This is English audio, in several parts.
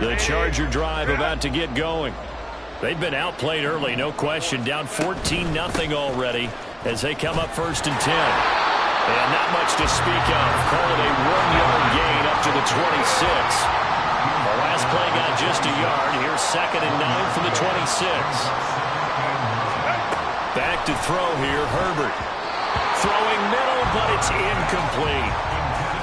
The Charger drive about to get going. They've been outplayed early, no question. Down 14-0 already as they come up 1st and 10. And not much to speak of. Call it a 1-yard gain up to the 26. The last play got just a yard. Here's 2nd and 9 from the 26. Back to throw here, Herbert. Throwing middle, but it's incomplete.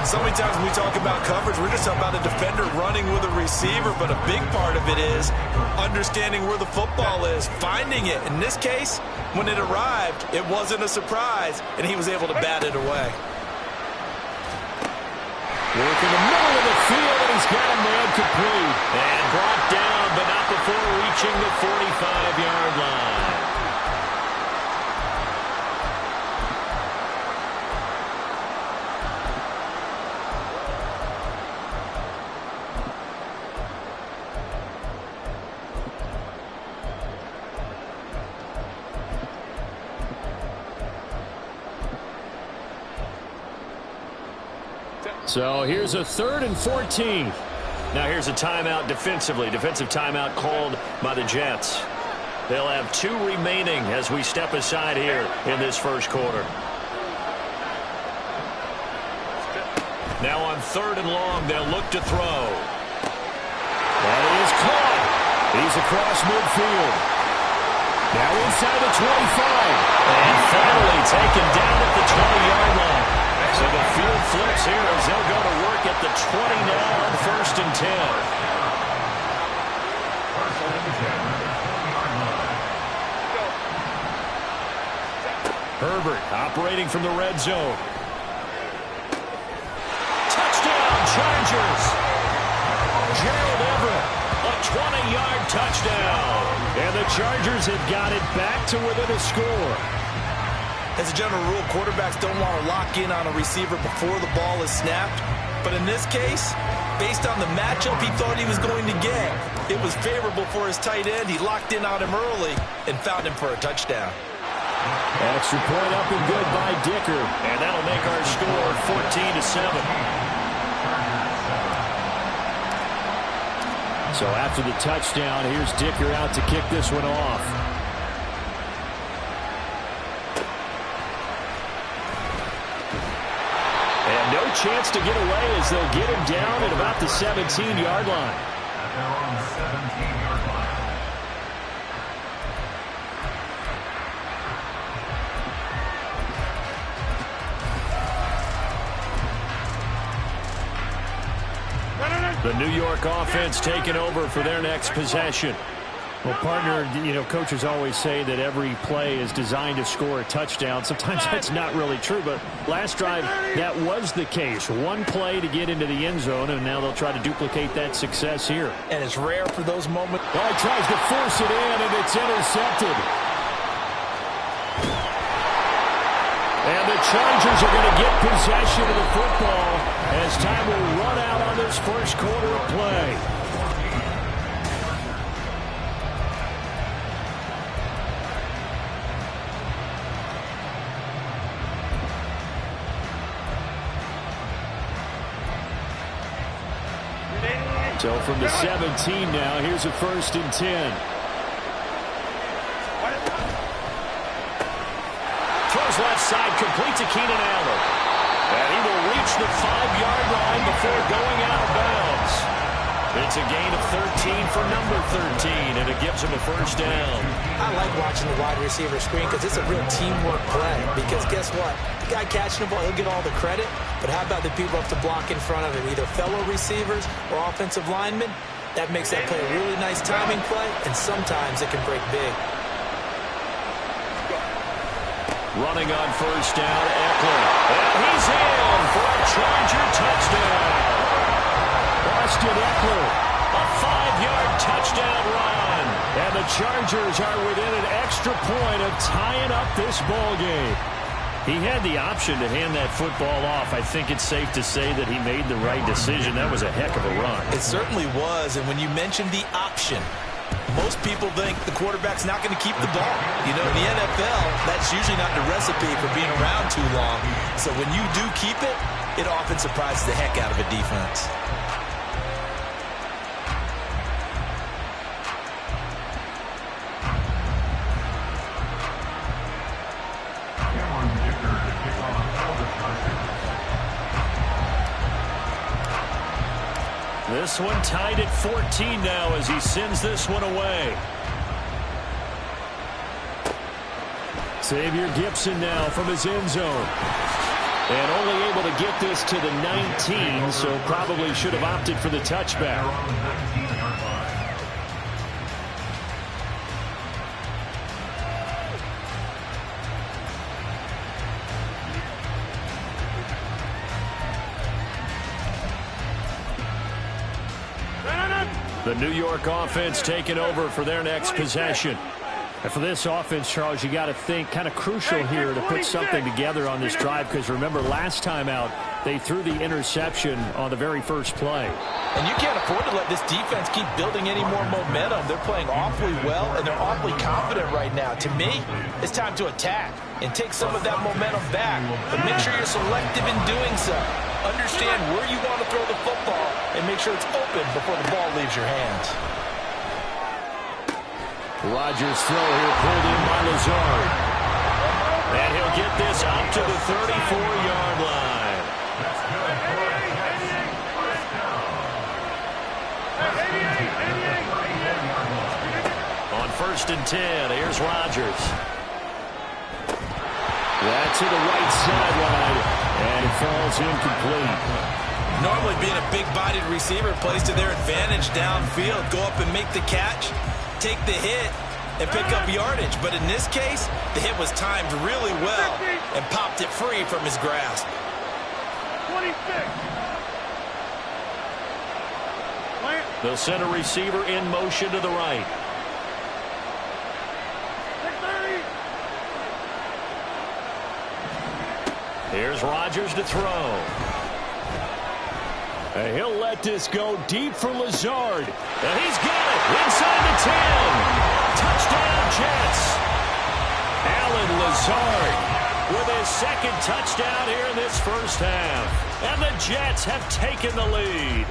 So many times when we talk about coverage, we're just talking about a defender running with a receiver, but a big part of it is understanding where the football is, finding it. In this case, when it arrived, it wasn't a surprise, and he was able to bat it away. Work in the middle of the field, and he's got a man complete. And brought down, but not before reaching the 45-yard line. So here's a 3rd and 14. Now here's a timeout defensively. Defensive timeout called by the Jets. They'll have 2 remaining as we step aside here in this first quarter. Now on 3rd and long, they'll look to throw. That is caught. He's across midfield. Now inside the 25. And finally taken down at the 20-yard line. So the field flips here as they'll go to work at the 20 now on 1st and 10. Herbert operating from the red zone. Touchdown, Chargers. Gerald Everett, a 20-yard touchdown. And the Chargers have got it back to within a score. As a general rule, quarterbacks don't want to lock in on a receiver before the ball is snapped. But in this case, based on the matchup he thought he was going to get, it was favorable for his tight end. He locked in on him early and found him for a touchdown. Extra point up and good by Dicker. And that'll make our score 14-7. So after the touchdown, here's Dicker out to kick this one off. And no chance to get away as they'll get him down at about the 17-yard line. The New York offense taking over for their next possession. Well, partner, coaches always say that every play is designed to score a touchdown. Sometimes that's not really true, but last drive, that was the case. One play to get into the end zone, and now they'll try to duplicate that success here. And it's rare for those moments. Well, he tries to force it in, and it's intercepted. And the Chargers are going to get possession of the football as time will run out on this first quarter of play. So from the 17 now, here's a 1st and 10. Throws left side, complete to Keenan Allen. And he will reach the 5-yard line before going out of bounds. It's a gain of 13 for number 13, and it gives him a first down. I like watching the wide receiver screen because it's a real teamwork play. Because guess what? The guy catching the ball, he'll get all the credit. But how about the people up to block in front of him, either fellow receivers or offensive linemen? That makes that play a really nice timing play, and sometimes it can break big. Running on first down, Eckler. And he's in for a Charger touchdown. Austin Eckler, a 5-yard touchdown run. And the Chargers are within an extra point of tying up this ball game. He had the option to hand that football off. I think it's safe to say that he made the right decision. That was a heck of a run. It certainly was, and when you mentioned the option, most people think the quarterback's not going to keep the ball. In the NFL, that's usually not the recipe for being around too long. So when you do keep it, it often surprises the heck out of a defense. This one tied at 14 now as he sends this one away. Xavier Gibson now from his end zone. And only able to get this to the 19, so probably should have opted for the touchback. The New York offense taking over for their next possession. And for this offense, Charles, you got to think kind of crucial here to put something together on this drive, because remember last time out they threw the interception on the very first play. And you can't afford to let this defense keep building any more momentum. They're playing awfully well, and they're awfully confident right now. To me, it's time to attack and take some of that momentum back, but make sure you're selective in doing so. Understand where you want to throw the football and make sure it's open before the ball leaves your hands. Rodgers' throw here pulled in by Lazard. And he'll get this out to the 34-yard line. On 1st and 10, here's Rodgers. That's to the right sideline, and it falls incomplete. Normally being a big-bodied receiver plays to their advantage downfield. Go up and make the catch, take the hit, and pick up yardage. But in this case, the hit was timed really well and popped it free from his grasp. 26. They'll send a receiver in motion to the right. 630. Here's Rodgers to throw. And he'll let this go deep for Lazard. And he's got it inside the 10. Touchdown, Jets. Alan Lazard with his second touchdown here in this first half. And the Jets have taken the lead.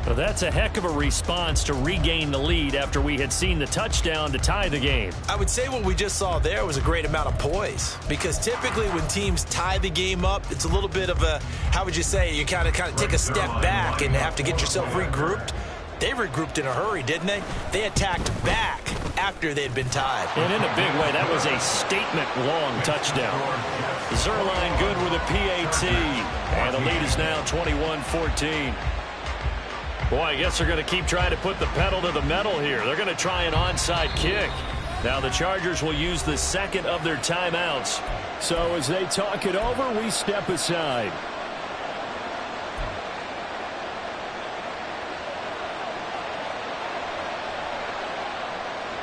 Well, that's a heck of a response to regain the lead after we had seen the touchdown to tie the game. I would say what we just saw there was a great amount of poise, because typically when teams tie the game up, it's a little bit of a, how would you say, you kind of take a step back and have to get yourself regrouped. They regrouped in a hurry, didn't they? They attacked back after they'd been tied. And in a big way, that was a statement-long touchdown. Zerline good with a PAT, and the lead is now 21-14. Boy, I guess they're going to keep trying to put the pedal to the metal here. They're going to try an onside kick. Now the Chargers will use the second of their timeouts. So as they talk it over, we step aside.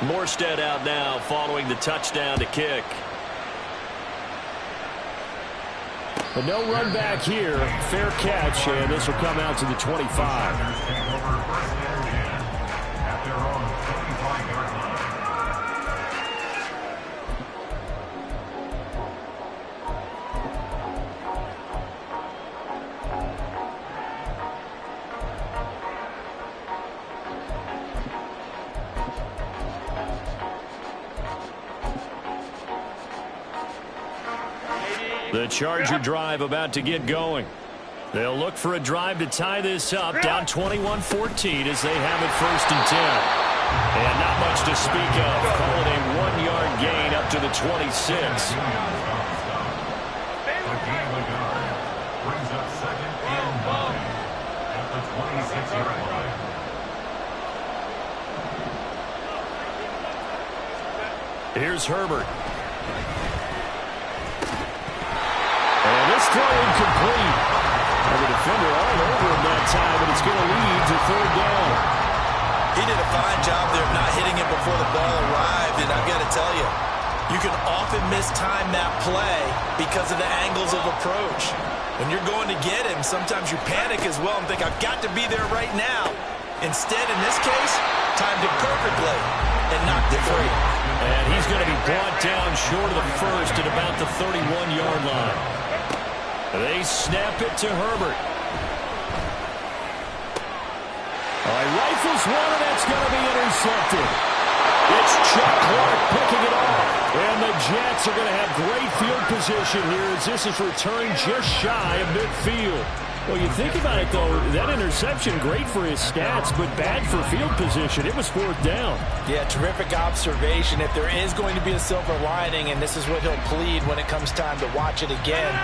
Morstead out now following the touchdown to kick. But no run back here. Fair catch, and this will come out to the 25. The Charger drive about to get going. They'll look for a drive to tie this up, down 21-14 as they have it 1st and 10. And not much to speak of. Call it a 1-yard gain up to the 26. Here's Herbert. And this throw incomplete. And the defender all over him that time, but it's going to lead to 3rd down. He did a fine job there of not hitting it before the ball arrived, and I've got to tell you, you can often mistime that play because of the angles of approach. When you're going to get him, sometimes you panic as well and think, I've got to be there right now. Instead, in this case, timed it perfectly and knocked it free. And he's going to be brought down short of the first at about the 31-yard line. They snap it to Herbert. All right, rifles one, and that's going to be intercepted. It's Chuck Clark picking it off. And the Jets are going to have great field position here as this is returned just shy of midfield. Well, you think about it, though, that interception, great for his stats, but bad for field position. It was fourth down. Yeah, terrific observation. If there is going to be a silver lining, and this is what he'll plead when it comes time to watch it again,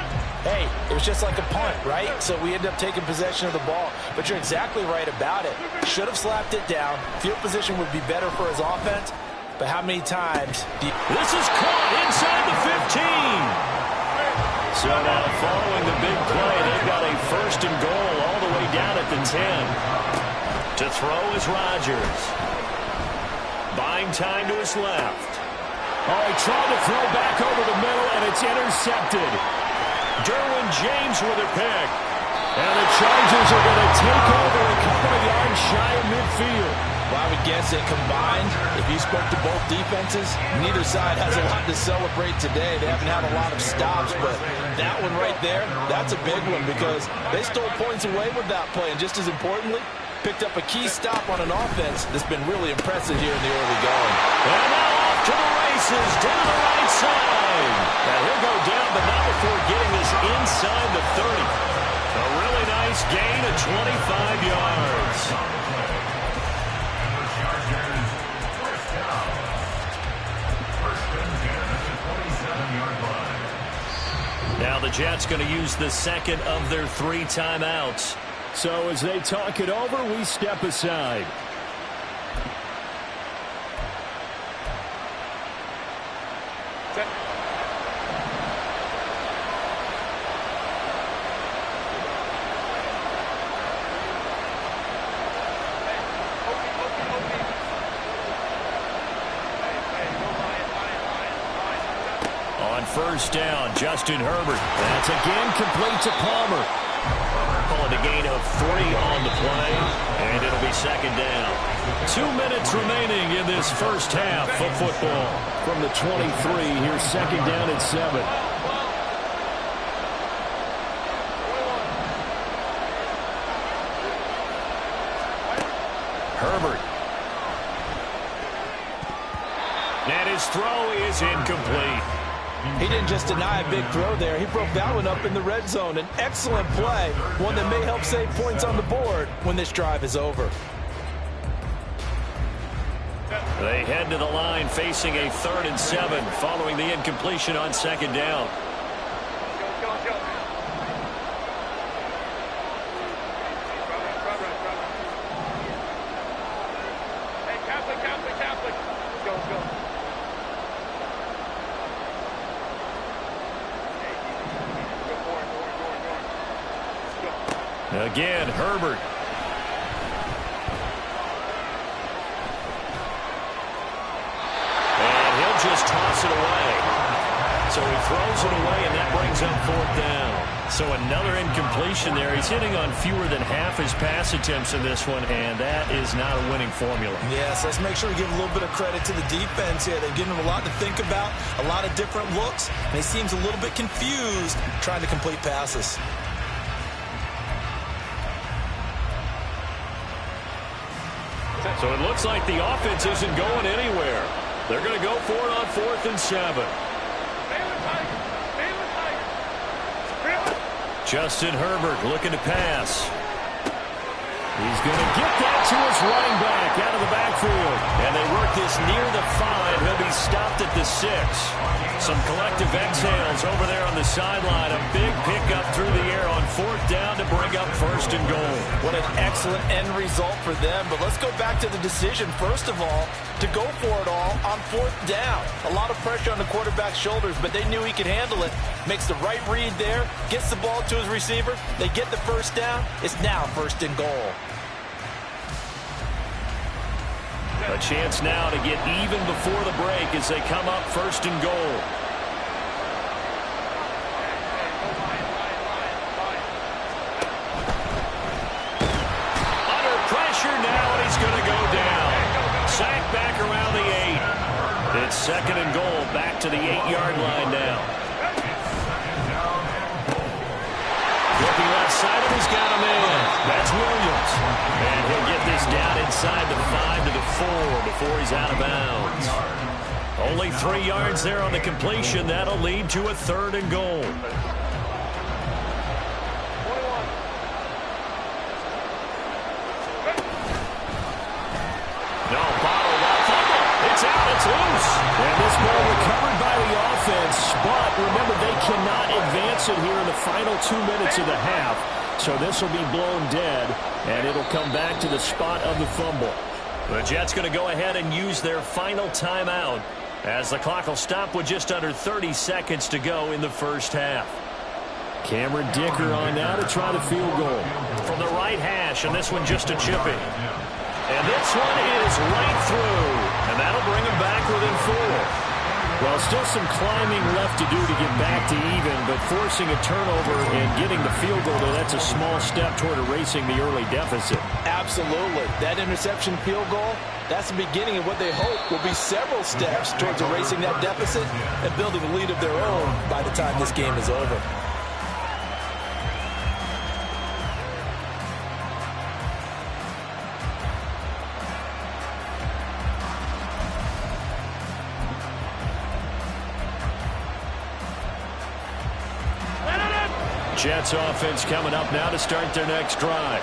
hey, it was just like a punt, right? So we end up taking possession of the ball. But you're exactly right about it. Should have slapped it down. Field position would be better for his offense. But how many times do you... This is caught inside the 15. So now following the big play, they've got a first and goal all the way down at the 10. To throw is Rodgers. Buying time to his left. Oh, he tried to throw back over the middle, and it's intercepted. Derwin James with a pick. And the Chargers are going to take over a couple of yards shy of midfield. Well, I would guess that combined, if you spoke to both defenses, neither side has a lot to celebrate today. They haven't had a lot of stops, but that one right there, that's a big one because they stole points away with that play. And just as importantly, picked up a key stop on an offense that's been really impressive here in the early going. And now off to the races, down the right side. And he'll go down, but not before getting this inside the 30. A really nice gain of 25 yards. Now the Jets going to use the second of their 3 timeouts. So as they talk it over, we step aside. First down, Justin Herbert. That's again complete to Palmer. Calling a gain of 3 on the play, and it'll be second down. 2 minutes remaining in this first half of football. From the 23, here's second down at 7. Herbert. And his throw is incomplete. He didn't just deny a big throw there. He broke that one up in the red zone. An excellent play, one that may help save points on the board when this drive is over. They head to the line facing a 3rd and 7 following the incompletion on second down. Again, Herbert. And he'll just toss it away. So he throws it away, and that brings up 4th down. So another incompletion there. He's hitting on fewer than half his pass attempts in this one, and that is not a winning formula. Yes, let's make sure we give a little bit of credit to the defense here. They've given him a lot to think about, a lot of different looks, and he seems a little bit confused trying to complete passes. So it looks like the offense isn't going anywhere. They're going to go for it on 4th and 7. Justin Herbert looking to pass. He's going to get that to his running back out of the backfield. And they work this near the 5. He'll be stopped at the 6. Some collective exhales over there on the sideline. A big pickup through the air on 4th down to bring up 1st and goal. What an excellent end result for them. But let's go back to the decision, first of all, to go for it all on 4th down. A lot of pressure on the quarterback's shoulders, but they knew he could handle it. Makes the right read there, gets the ball to his receiver. They get the first down. It's now 1st and goal. A chance now to get even before the break as they come up 1st and goal. Under pressure now, and he's going to go down. Sacked back around the 8. It's 2nd and goal, back to the 8-yard line now. Looking left side of, he's got a man. That's Williams. And he'll get this down inside the 5 to the 4 before he's out of bounds. Only 3 yards there on the completion. That'll lead to a 3rd and goal. final 2 minutes of the half, so this will be blown dead, and it'll come back to the spot of the fumble. The Jets going to go ahead and use their final timeout as the clock will stop with just under 30 seconds to go in the first half. Cameron Dicker on now to try the field goal. From the right hash, and this one just a chip in. And this one is right through, and that'll bring him back within 4. Well, still some climbing left to do to get back to even, but forcing a turnover and getting the field goal, that's a small step toward erasing the early deficit. Absolutely. That interception field goal, that's the beginning of what they hope will be several steps towards erasing that deficit and building a lead of their own by the time this game is over. Jets offense coming up now to start their next drive.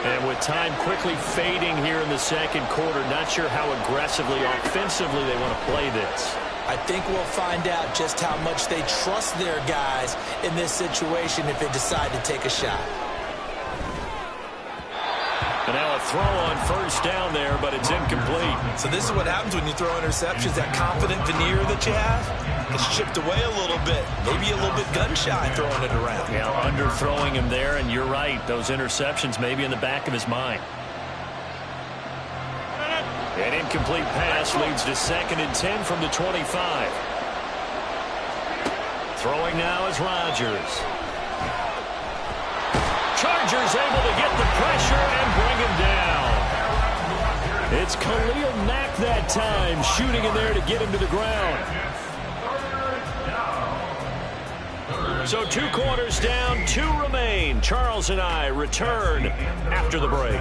And with time quickly fading here in the second quarter, not sure how aggressively, offensively they want to play this. I think we'll find out just how much they trust their guys in this situation if they decide to take a shot. And now a throw on first down there, but it's incomplete. So this is what happens when you throw interceptions. That confident veneer that you have gets chipped away a little bit. Maybe a little bit gun-shy throwing it around. Yeah, underthrowing him there, and you're right. Those interceptions may be in the back of his mind. An incomplete pass leads to 2nd and 10 from the 25. Throwing now is Rodgers. Chargers able to get the pressure and bring him down. It's Khalil Mack that time, shooting in there to get him to the ground. So 2 quarters down, 2 remain. Charles and I return after the break.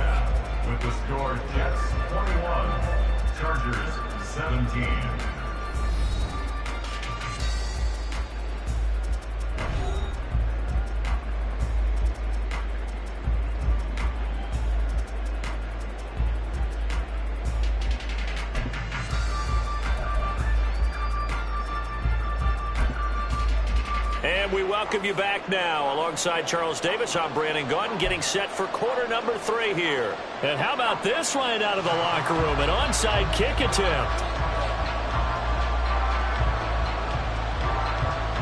With the score, Jets 21, Chargers 17. And we welcome you back now. Alongside Charles Davis, I'm Brandon Gaudin, getting set for quarter number 3 here. And how about this right out of the locker room? An onside kick attempt.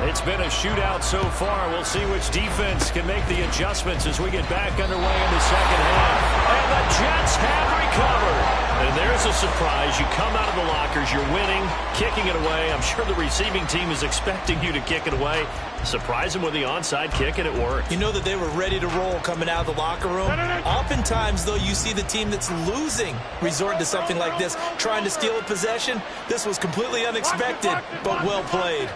It's been a shootout so far. We'll see which defense can make the adjustments as we get back underway in the second half. And the Jets have recovered. And there's a surprise. You come out of the lockers, you're winning, kicking it away. I'm sure the receiving team is expecting you to kick it away. Surprise them with the onside kick, and it worked. You know that they were ready to roll coming out of the locker room. Oftentimes, though, you see the team that's losing resort to something like this, trying to steal a possession. This was completely unexpected, but well played.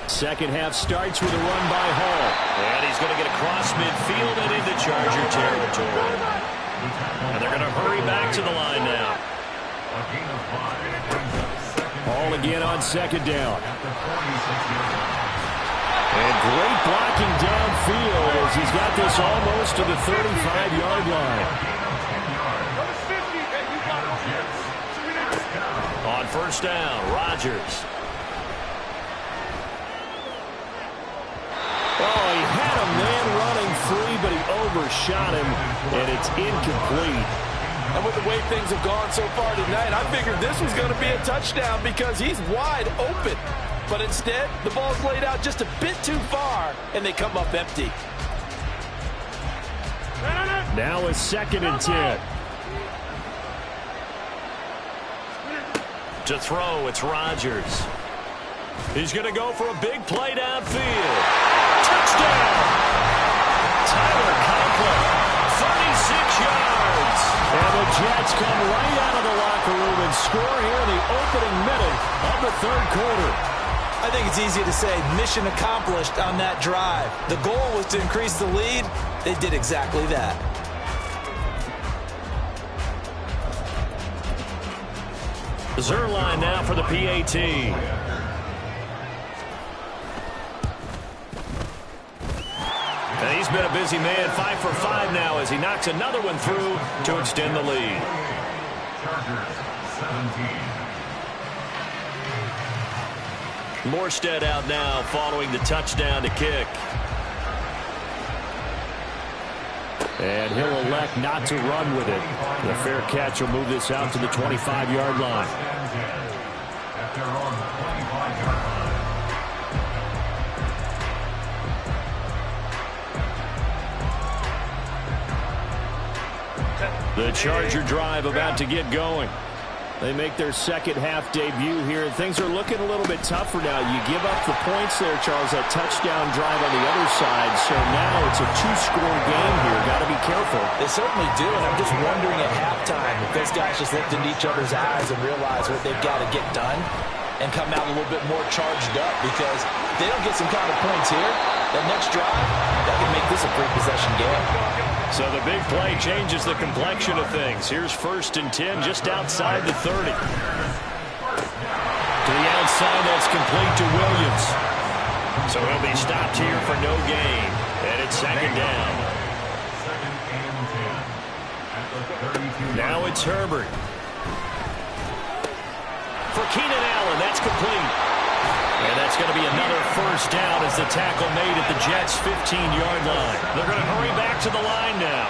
Second half starts with a run by Hall. And he's going to get across midfield and into Charger territory. And they're going to hurry back to the line now. Hall again on 2nd down. And great blocking downfield as he's got this almost to the 35-yard line. On first down, Rodgers. Oh, he had a man running free, but he overshot him, and it's incomplete. And with the way things have gone so far tonight, I figured this was going to be a touchdown because he's wide open. But instead, the ball's laid out just a bit too far, and they come up empty. Now it's 2nd and 10. To throw, it's Rodgers. He's going to go for a big play downfield. Touchdown! Tyler Conklin, 36 yards. And the Jets come right out of the locker room and score here in the opening minute of the 3rd quarter. I think it's easy to say mission accomplished on that drive. The goal was to increase the lead. They did exactly that. Zerline now for the PAT. And he's been a busy man, 5 for 5 now as he knocks another one through to extend the lead. Chargers 17. Morstead out now following the touchdown to kick. And he'll elect not to run with it. The fair catch will move this out to the 25-yard line. At their own 25-yard line. The Charger drive about to get going. They make their second half debut here, and things are looking a little bit tougher now. You give up the points there, Charles, that touchdown drive on the other side. So now it's a two-score game here. Got to be careful. They certainly do, and I'm just wondering at halftime if those guys just looked into each other's eyes and realized what they've got to get done and come out a little bit more charged up, because if they don't get some kind of points here, that next drive, that can make this a three-possession game. So the big play changes the complexion of things. Here's 1st and 10 just outside the 30. To the outside, that's complete to Williams. So he'll be stopped here for no gain. And it's second down. Now it's Herbert. For Keenan Allen, that's complete. And that's going to be another 1st down as the tackle made at the Jets' 15-yard line. They're going to hurry back to the line now.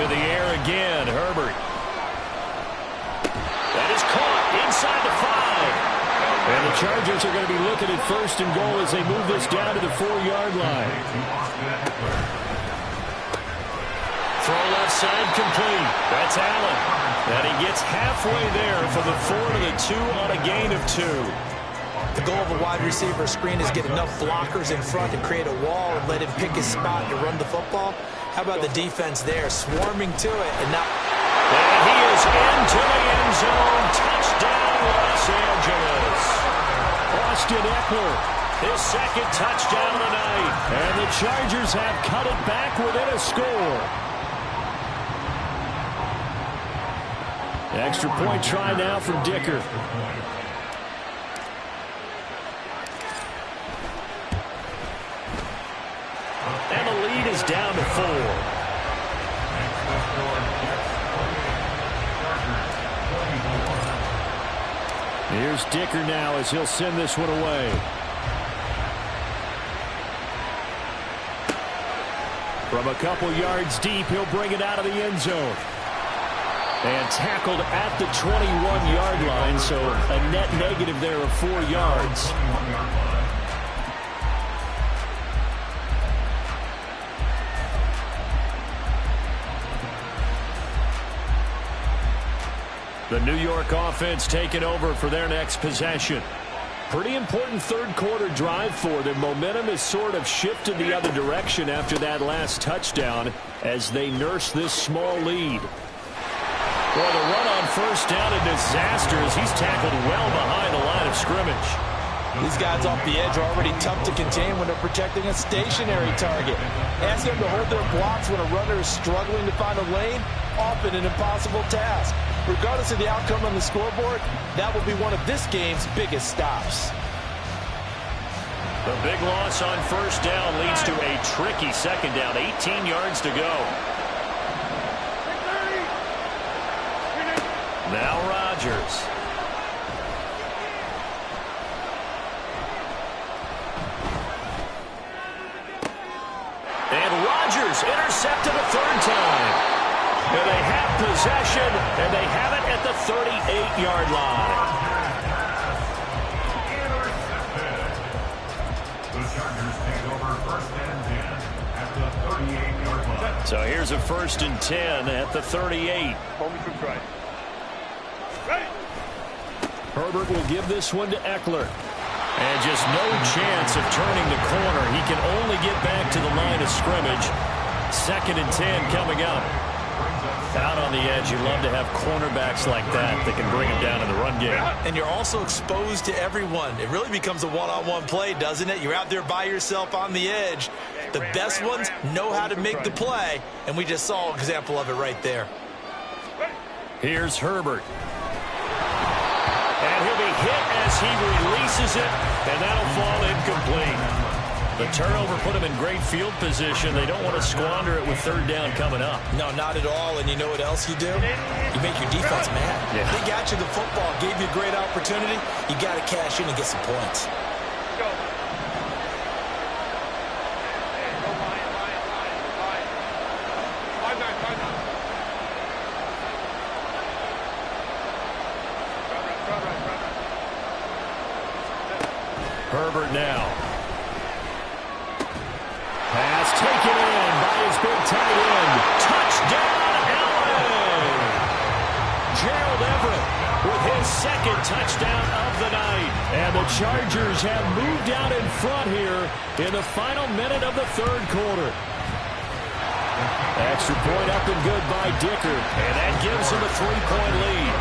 To the air again, Herbert. That is caught inside the 5. And the Chargers are going to be looking at 1st and goal as they move this down to the 4-yard line. Throw left side complete. That's Allen. And he gets halfway there for the 4 to the 2 on a gain of 2. The goal of a wide receiver screen is get enough blockers in front to create a wall and let him pick his spot to run the football. How about the defense there, swarming to it and not... And he is into the end zone. Touchdown, Los Angeles. Austin Eckler, his second touchdown of the night. And the Chargers have cut it back within a score. Extra point try now from Dicker. And the lead is down to 4. Here's Dicker now as he'll send this one away. From a couple yards deep, he'll bring it out of the end zone. And tackled at the 21-yard line, so a net negative there of 4 yards. The New York offense taking over for their next possession. Pretty important third-quarter drive for them. Momentum has sort of shifted the other direction after that last touchdown as they nurse this small lead. Boy, the run on 1st down, a disaster as he's tackled well behind the line of scrimmage. These guys off the edge are already tough to contain when they're protecting a stationary target. Ask them to hold their blocks when a runner is struggling to find a lane, often an impossible task. Regardless of the outcome on the scoreboard, that will be one of this game's biggest stops. The big loss on 1st down leads to a tricky second down. 18 yards to go. Now Rodgers. And Rodgers intercepted a 3rd time. And they have possession, and they have it at the 38-yard line. The Chargers take over 1st and 10 at the 38-yard line. So here's a 1st and 10 at the 38. Herbert will give this one to Eckler. And just no chance of turning the corner. He can only get back to the line of scrimmage. 2nd and 10 coming up. Out on the edge, you love to have cornerbacks like that can bring him down in the run game. And you're also exposed to everyone. It really becomes a one-on-one play, doesn't it? You're out there by yourself on the edge. The best ones know how to make the play, and we just saw an example of it right there. Here's Herbert. And he'll be hit as he releases it, and that'll fall incomplete. The turnover put them in great field position. They don't want to squander it with third down coming up. No, not at all. And you know what else you do? You make your defense mad. Yeah. They got you the football, gave you a great opportunity. You got to cash in and get some points. Herbert now. Pass taken in by his big tight end. Touchdown, Allen! Gerald Everett with his second touchdown of the night. And the Chargers have moved out in front here in the final minute of the third quarter. Extra point up and good by Dicker. And that gives him a 3-point lead.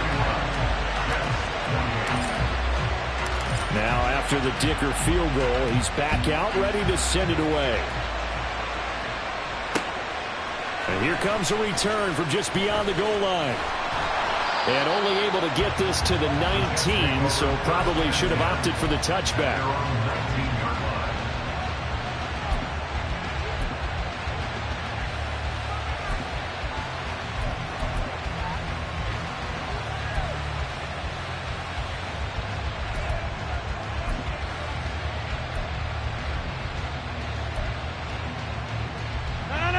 Now, after the Dicker field goal, he's back out, ready to send it away. And here comes a return from just beyond the goal line. And only able to get this to the 19, so probably should have opted for the touchback.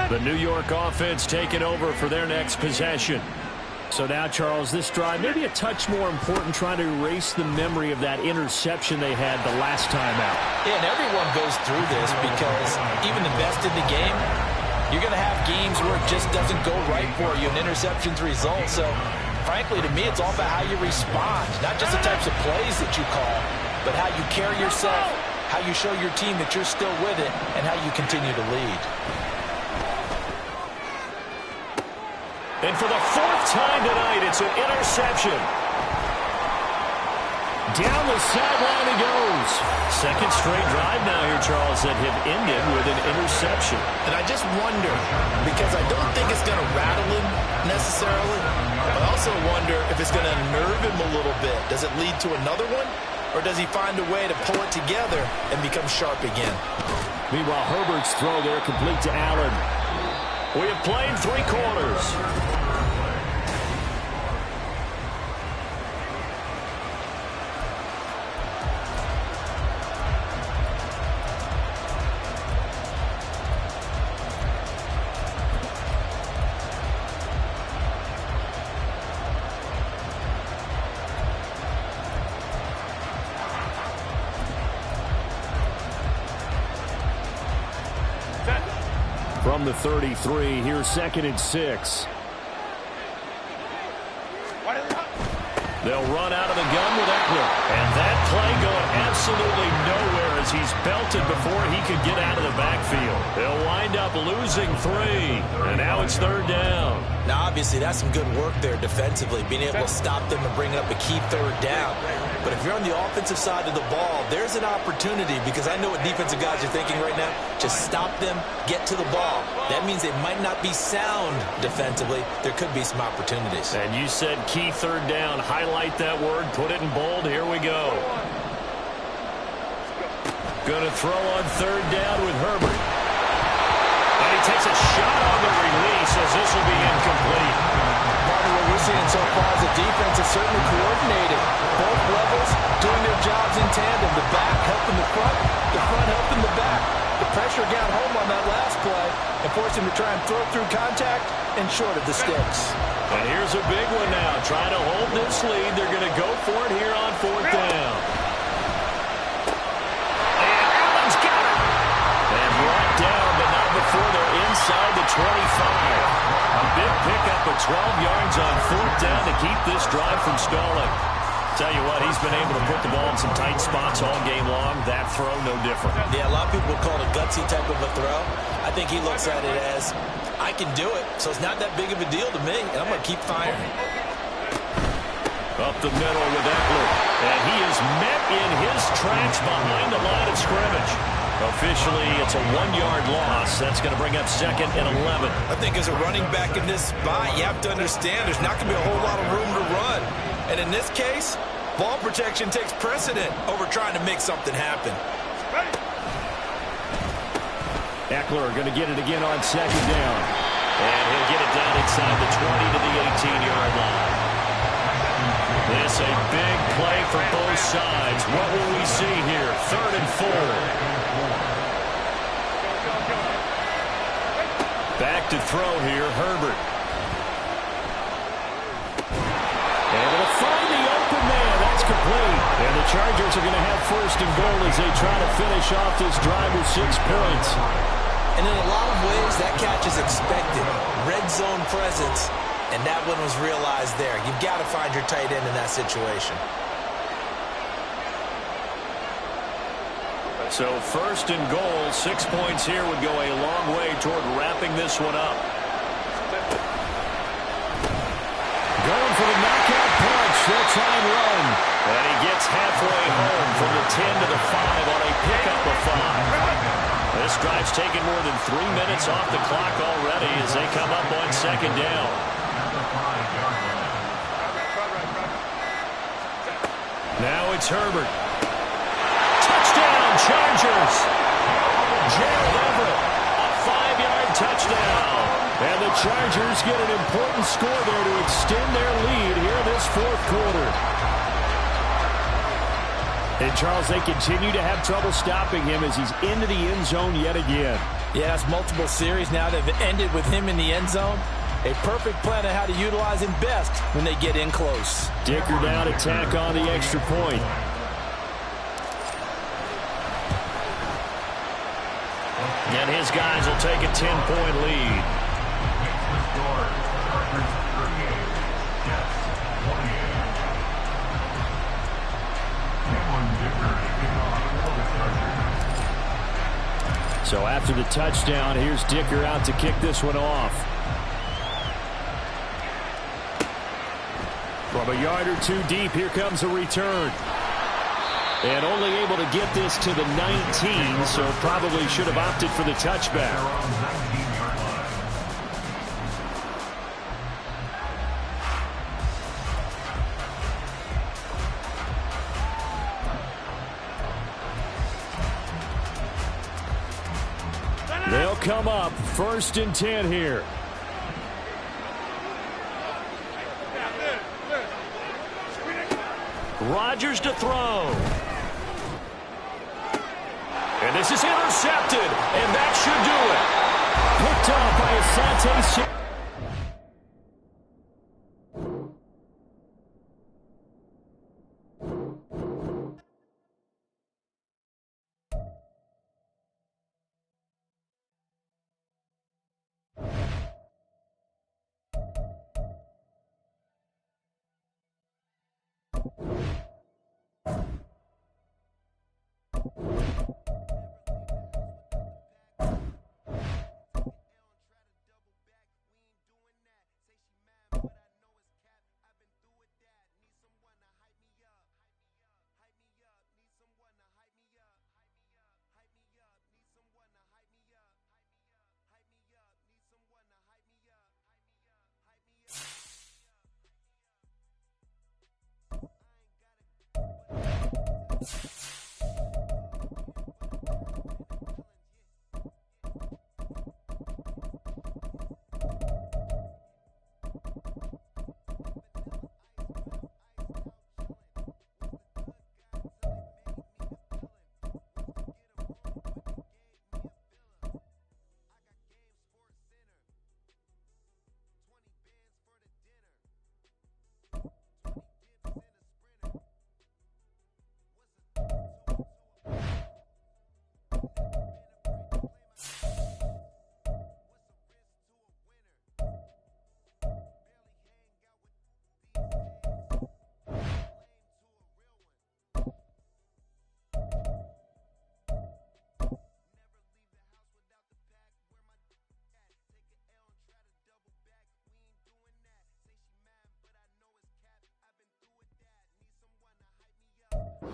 The New York offense taking over for their next possession. So now, Charles, this drive maybe a touch more important, trying to erase the memory of that interception they had the last time out. Yeah, and everyone goes through this because even the best in the game, you're going to have games where it just doesn't go right for you, and interceptions result. So, frankly, to me, it's all about how you respond, not just the types of plays that you call, but how you carry yourself, how you show your team that you're still with it, and how you continue to lead. And for the fourth time tonight, it's an interception. Down the sideline he goes. Second straight drive now here, Charles, that have ended with an interception. And I just wonder, because I don't think it's going to rattle him necessarily, but I also wonder if it's going to unnerve him a little bit. Does it lead to another one? Or does he find a way to pull it together and become sharp again? Meanwhile, Herbert's throw there complete to Allen. We have played 3 quarters. From the 33, here's 2nd and 6. They'll run out of the gun with Eckler. And that play going absolutely nowhere as he's belted before he could get out of the backfield. They'll wind up losing 3. And now it's 3rd down. Now, obviously, that's some good work there defensively, being able to stop them and bring up a key 3rd down. But if you're on the offensive side of the ball, there's an opportunity, because I know what defensive guys are thinking right now. Just stop them, get to the ball. That means they might not be sound defensively. There could be some opportunities. And you said key 3rd down. Highlight that word, put it in bold. Here we go. Going to throw on 3rd down with Herbert. And he takes a shot on the release as this will be incomplete. Martin, what we're seeing so far is the defense is certainly coordinated. Both levels doing their jobs in tandem. The back helping the front helping the back. The pressure got home on that last play and forced him to try and throw through contact and short of the sticks. And here's a big one now. Trying to hold this lead. They're going to go for it here on 4th down. And Allen's got it. And brought down, but not before they're inside the 25. A big pickup of 12 yards on 4th down to keep this drive from stalling. Tell you what, he's been able to put the ball in some tight spots all game long. That throw, no different. Yeah, a lot of people would call it a gutsy type of a throw. I think he looks at it as, I can do it, so it's not that big of a deal to me, and I'm going to keep firing. Up the middle with Eckler. And he is met in his tracks behind the line of scrimmage. Officially, it's a 1-yard loss. That's going to bring up 2nd and 11. I think as a running back in this spot, you have to understand there's not going to be a whole lot of room to run. And in this case, ball protection takes precedent over trying to make something happen. Eckler going to get it again on second down. And he'll get it down inside the 20 to the 18-yard line. This a big play for both sides. What will we see here? 3rd and 4. Back to throw here, Herbert. Able to find the open man. That's complete. And the Chargers are going to have 1st and goal as they try to finish off this drive with 6 points. And in a lot of ways, that catch is expected. Red zone presence, and that one was realized there. You've got to find your tight end in that situation. So 1st and goal, 6 points here would go a long way toward wrapping this one up. Going for the knockout punch. They'll try and run. And he gets halfway home from the 10 to the 5 on a pickup of 5. This drive's taken more than 3 minutes off the clock already as they come up on 2nd down. Now it's Herbert. Touchdown, Chargers! Gerald Everett, a 5-yard touchdown. And the Chargers get an important score there to extend their lead here in this 4th quarter. And, Charles, they continue to have trouble stopping him as he's into the end zone yet again. Yeah, that's multiple series now that have ended with him in the end zone. A perfect plan on how to utilize him best when they get in close. Dicker down to tack on the extra point. And his guys will take a 10-point lead. So after the touchdown, here's Dicker out to kick this one off. From a yard or 2 deep, here comes a return. And only able to get this to the 19, so probably should have opted for the touchback. They'll come up 1st and 10 here. Rodgers to throw. And this is intercepted, and that should do it. Picked up by Asante.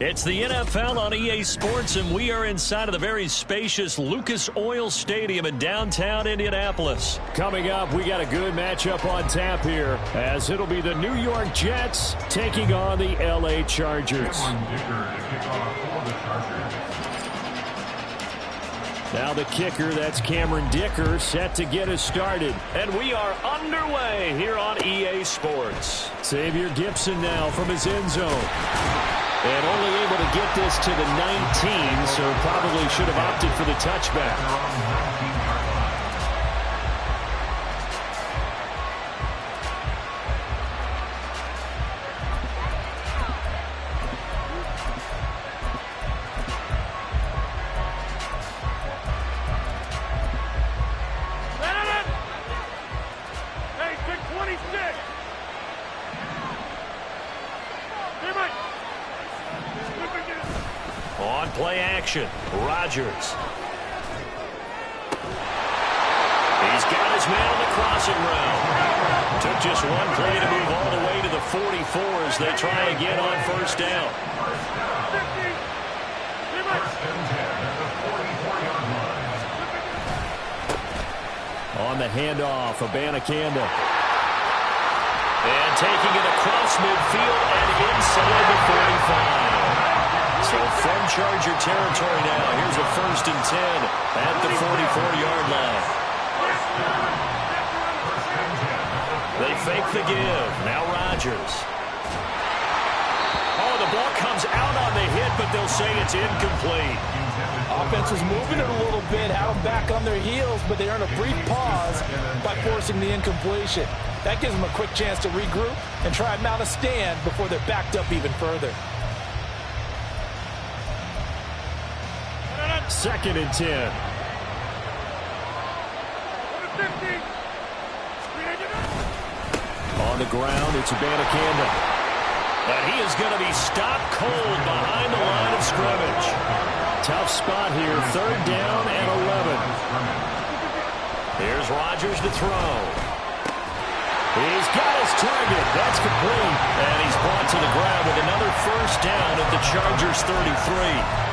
It's the NFL on EA Sports, and we are inside of the very spacious Lucas Oil Stadium in downtown Indianapolis. Coming up, we got a good matchup on tap here, as it'll be the New York Jets taking on the LA Chargers. Now the kicker, that's Cameron Dicker, set to get us started. And we are underway here on EA Sports. Xavier Gibson now from his end zone. And only able to get this to the 19, so probably should have opted for the touchback. On play action, Rodgers. He's got his man on the crossing route. Took just one play to move all the way to the 44 as they try again on first down. On the handoff, Abanikanda. And taking it across midfield and inside the 45. So from Charger territory now, here's a 1st and 10 at the 44-yard line. They fake the give. Now Rodgers. Oh, the ball comes out on the hit, but they'll say it's incomplete. Offense was moving it a little bit, had them back on their heels, but they earned a brief pause by forcing the incompletion. That gives them a quick chance to regroup and try and mount a stand before they're backed up even further. 2nd and 10. On the ground, it's Abanikanda. And he is going to be stopped cold behind the line of scrimmage. Tough spot here, 3rd down and 11. Here's Rodgers to throw. He's got his target. That's complete. And he's brought to the ground with another 1st down at the Chargers 33.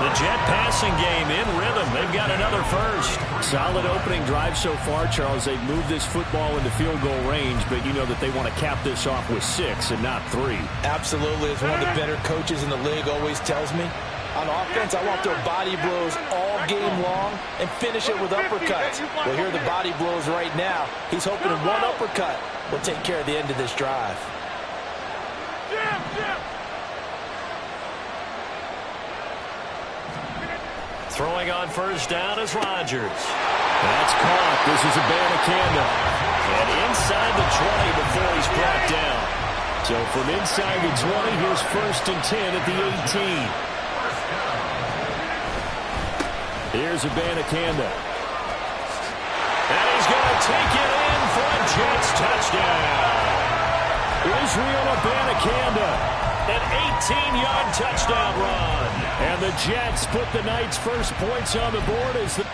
The Jet passing game in rhythm. They've got another 1st. Solid opening drive so far, Charles. They've moved this football into field goal range, but you know that they want to cap this off with 6 and not 3. Absolutely. As one of the better coaches in the league always tells me, on offense, I want their body blows all game long and finish it with uppercuts. Well, here are the body blows right now. He's hoping one uppercut will take care of the end of this drive. Throwing on 1st down is Rodgers. That's caught. This is Abanikanda. And inside the 20 before he's brought down. So from inside the 20, here's 1st and 10 at the 18. Here's Abanikanda. And he's going to take it in for a Jets touchdown. Israel Abanikanda. An 18-yard touchdown run. And the Jets put the night's first points on the board as the...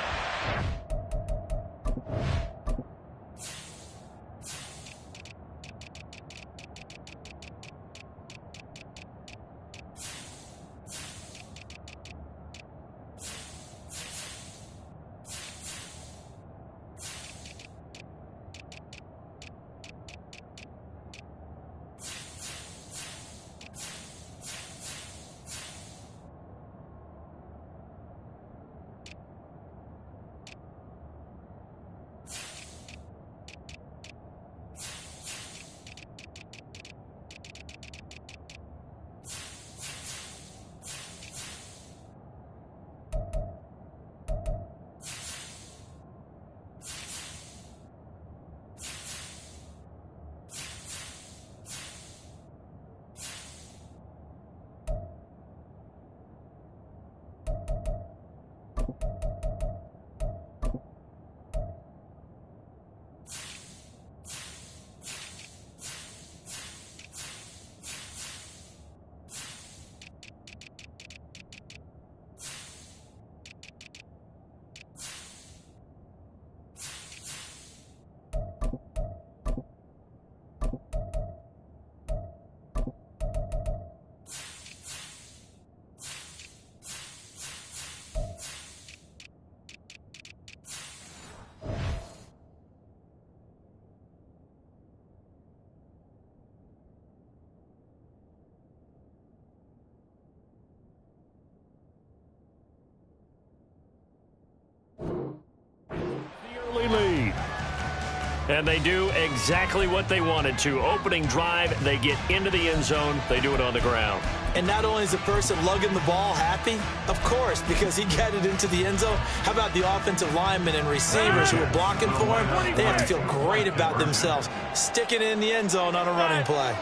And they do exactly what they wanted to. Opening drive, they get into the end zone. They do it on the ground. And not only is the person lugging the ball happy, of course, because he got it into the end zone. How about the offensive linemen and receivers who are blocking for him? They have to feel great about themselves, sticking it in the end zone on a running play.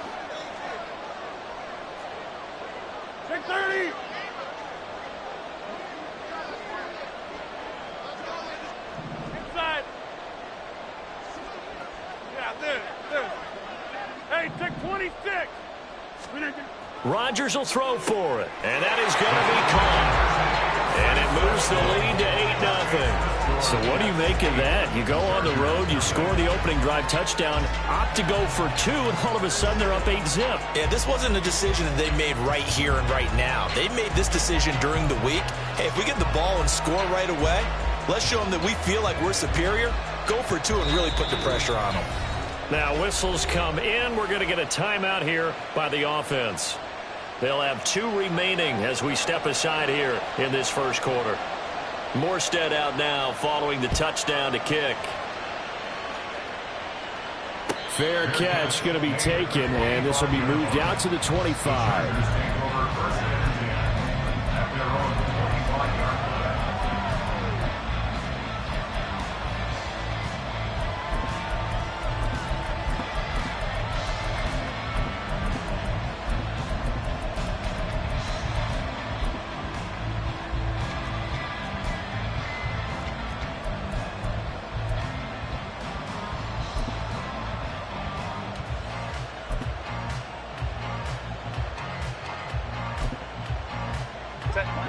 630. Inside. Yeah, this. Hey, take 26. Rodgers will throw for it, and that is going to be caught. And it moves the lead to 8-0. So what do you make of that? You go on the road, you score the opening drive touchdown, opt to go for 2, and all of a sudden they're up 8-zip. Yeah, this wasn't a decision that they made right here and right now. They made this decision during the week. Hey, if we get the ball and score right away, let's show them that we feel like we're superior. Go for 2 and really put the pressure on them. Now whistles come in. We're going to get a timeout here by the offense. They'll have 2 remaining as we step aside here in this first quarter. Morstead out now following the touchdown to kick. Fair catch going to be taken, and this will be moved out to the 25.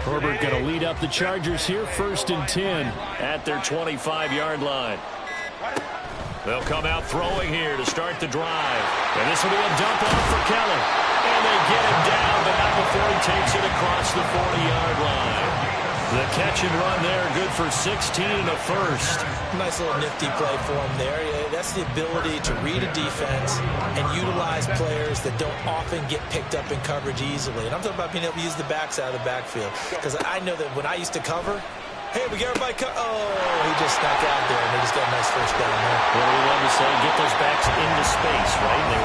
Herbert going to lead up the Chargers here, 1st and 10 at their 25-yard line. They'll come out throwing here to start the drive. And this will be a dump off for Kelly. And they get him down, but not before he takes it across the 40-yard line. The catch and run there, good for 16 and a first. Nice little nifty play for him there. Yeah, that's the ability to read a defense and utilize players that don't often get picked up in coverage easily. And I'm talking about being able to use the backs out of the backfield. Because I know that when I used to cover, hey, we get everybody he just snuck out there, and they just got a nice first down there. What do we love to say? Get those backs into space, right? They